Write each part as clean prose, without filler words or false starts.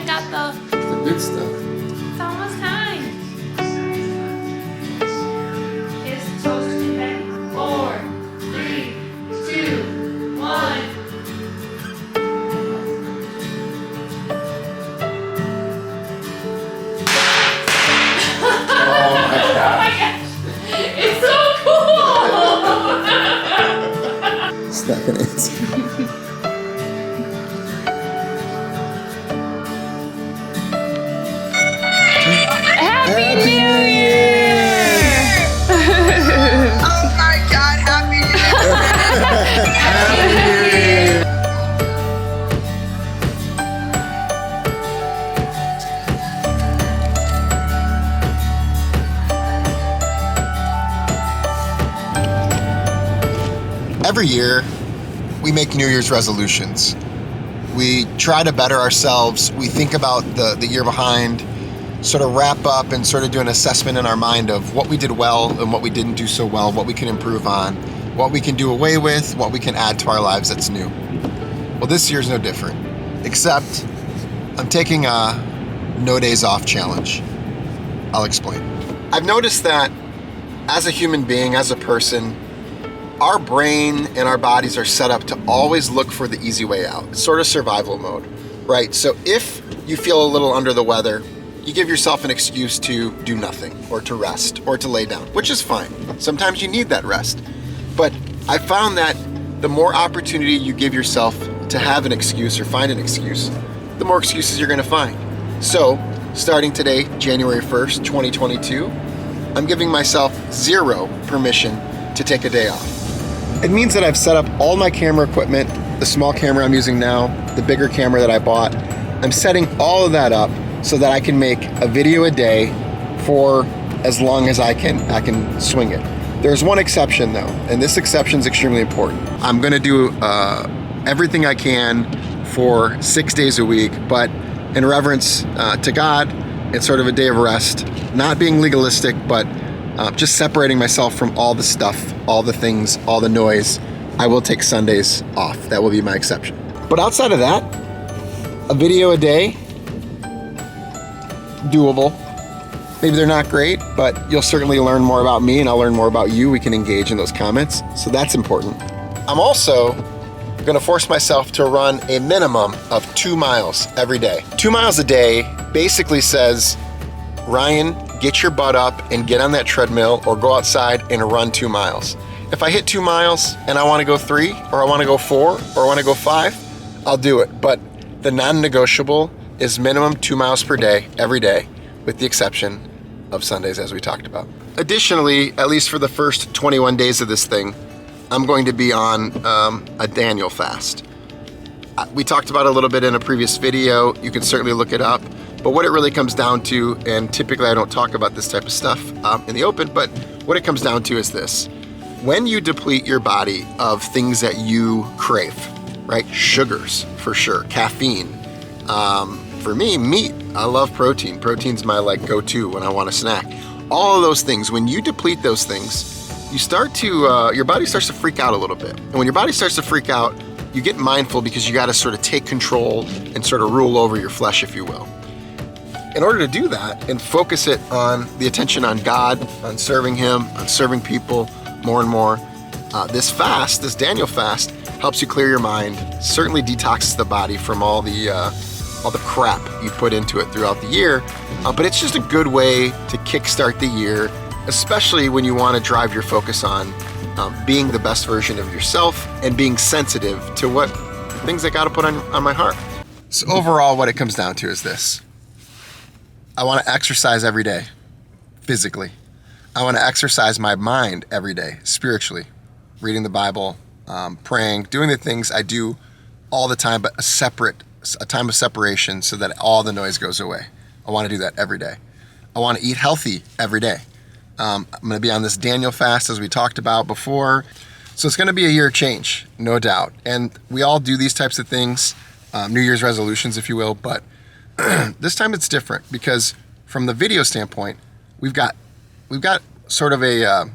got the good stuff. It's almost time. It's toast to bed. 4, 3, 2, 1. Oh my gosh. It's so cool! Stuck in it. Happy New Year! Oh my God, Happy New Year! Every year, we make New Year's resolutions. We try to better ourselves. We think about the year behind, sort of wrap up and sort of do an assessment in our mind of what we did well and what we didn't do so well, what we can improve on, what we can do away with, what we can add to our lives that's new. Well, this year's no different, except I'm taking a no days off challenge. I'll explain. I've noticed that as a human being, as a person, our brain and our bodies are set up to always look for the easy way out. It's sort of survival mode, right? So if you feel a little under the weather, you give yourself an excuse to do nothing or to rest or to lay down, which is fine. Sometimes you need that rest. But I found that the more opportunity you give yourself to have an excuse or find an excuse, the more excuses you're gonna find. So starting today, January 1st, 2022, I'm giving myself 0 permission to take a day off. It means that I've set up all my camera equipment, the small camera I'm using now, the bigger camera that I bought. I'm setting all of that up so that I can make a video a day for as long as I can swing it. There's one exception though, and this exception is extremely important. I'm gonna do everything I can for 6 days a week, but in reverence to God, it's sort of a day of rest, not being legalistic, but just separating myself from all the stuff, all the things, all the noise. I will take Sundays off. That will be my exception. But outside of that, a video a day, doable. Maybe they're not great, but you'll certainly learn more about me and I'll learn more about you. We can engage in those comments, so that's important. I'm also gonna force myself to run a minimum of 2 miles every day. 2 miles a day basically says, Ryan, get your butt up and get on that treadmill or go outside and run 2 miles. If I hit 2 miles and I wanna go 3, or I wanna go 4, or I wanna go 5, I'll do it. But the non-negotiable is minimum 2 miles per day, every day, with the exception of Sundays, as we talked about. Additionally, at least for the first 21 days of this thing, I'm going to be on a Daniel fast. We talked about it a little bit in a previous video. You can certainly look it up. But what it really comes down to, and typically I don't talk about this type of stuff in the open, but what it comes down to is this. When you deplete your body of things that you crave, right? Sugars, for sure, caffeine. For me, meat. I love protein. Protein's my go-to when I want a snack. All of those things, when you deplete those things, you start to, your body starts to freak out a little bit. And when your body starts to freak out, you get mindful because you gotta sort of take control and sort of rule over your flesh, if you will. In order to do that and focus it on the attention on God, on serving Him, on serving people more and more, this fast, this Daniel fast, helps you clear your mind, certainly detoxes the body from all the crap you put into it throughout the year, but it's just a good way to kickstart the year, especially when you want to drive your focus on being the best version of yourself and being sensitive to what things that God put on my heart. So overall, what it comes down to is this. I want to exercise every day, physically. I want to exercise my mind every day, spiritually, reading the Bible, praying, doing the things I do all the time, but a time of separation so that all the noise goes away. I want to do that every day. I want to eat healthy every day. I'm going to be on this Daniel fast, as we talked about before. So it's going to be a year of change, no doubt. And we all do these types of things, New Year's resolutions, if you will, but this time it's different because from the video standpoint, we've got sort of an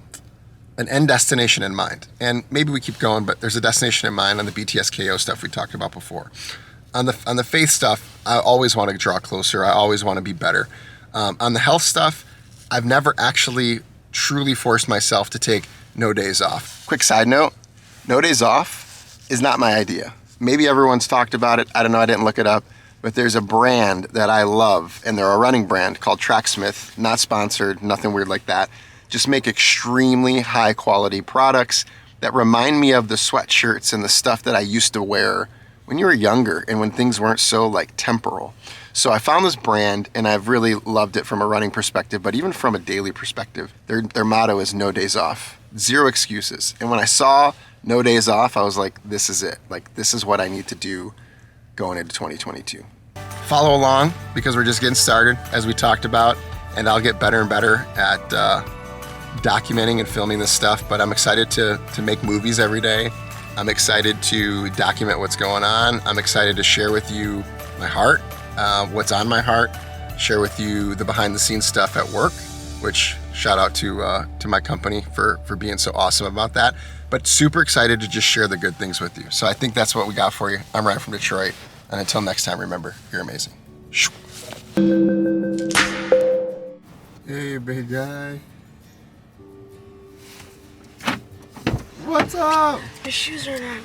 end destination in mind. And maybe we keep going, but there's a destination in mind on the BTS KO stuff we talked about before. On the faith stuff, I always want to draw closer. I always want to be better. On the health stuff, I've never actually truly forced myself to take no days off. Quick side note, no days off is not my idea. Maybe everyone's talked about it. I don't know, I didn't look it up. But there's a brand that I love, and they're a running brand called Tracksmith. Not sponsored, nothing weird like that. Just make extremely high quality products that remind me of the sweatshirts and the stuff that I used to wear when you were younger and when things weren't so like temporal. So I found this brand and I've really loved it from a running perspective, but even from a daily perspective. Their motto is no days off, 0 excuses. And when I saw no days off, I was like, this is it. Like, this is what I need to do going into 2022. Follow along because we're just getting started, as we talked about, and I'll get better and better at documenting and filming this stuff, but I'm excited to make movies every day. I'm excited to document what's going on. I'm excited to share with you my heart, what's on my heart, share with you the behind the scenes stuff at work, which shout out to my company for being so awesome about that, but super excited to just share the good things with you. So I think that's what we got for you. I'm Ryan from Detroit, and until next time, remember, you're amazing. Hey, big guy. What's up? Your shoes are on.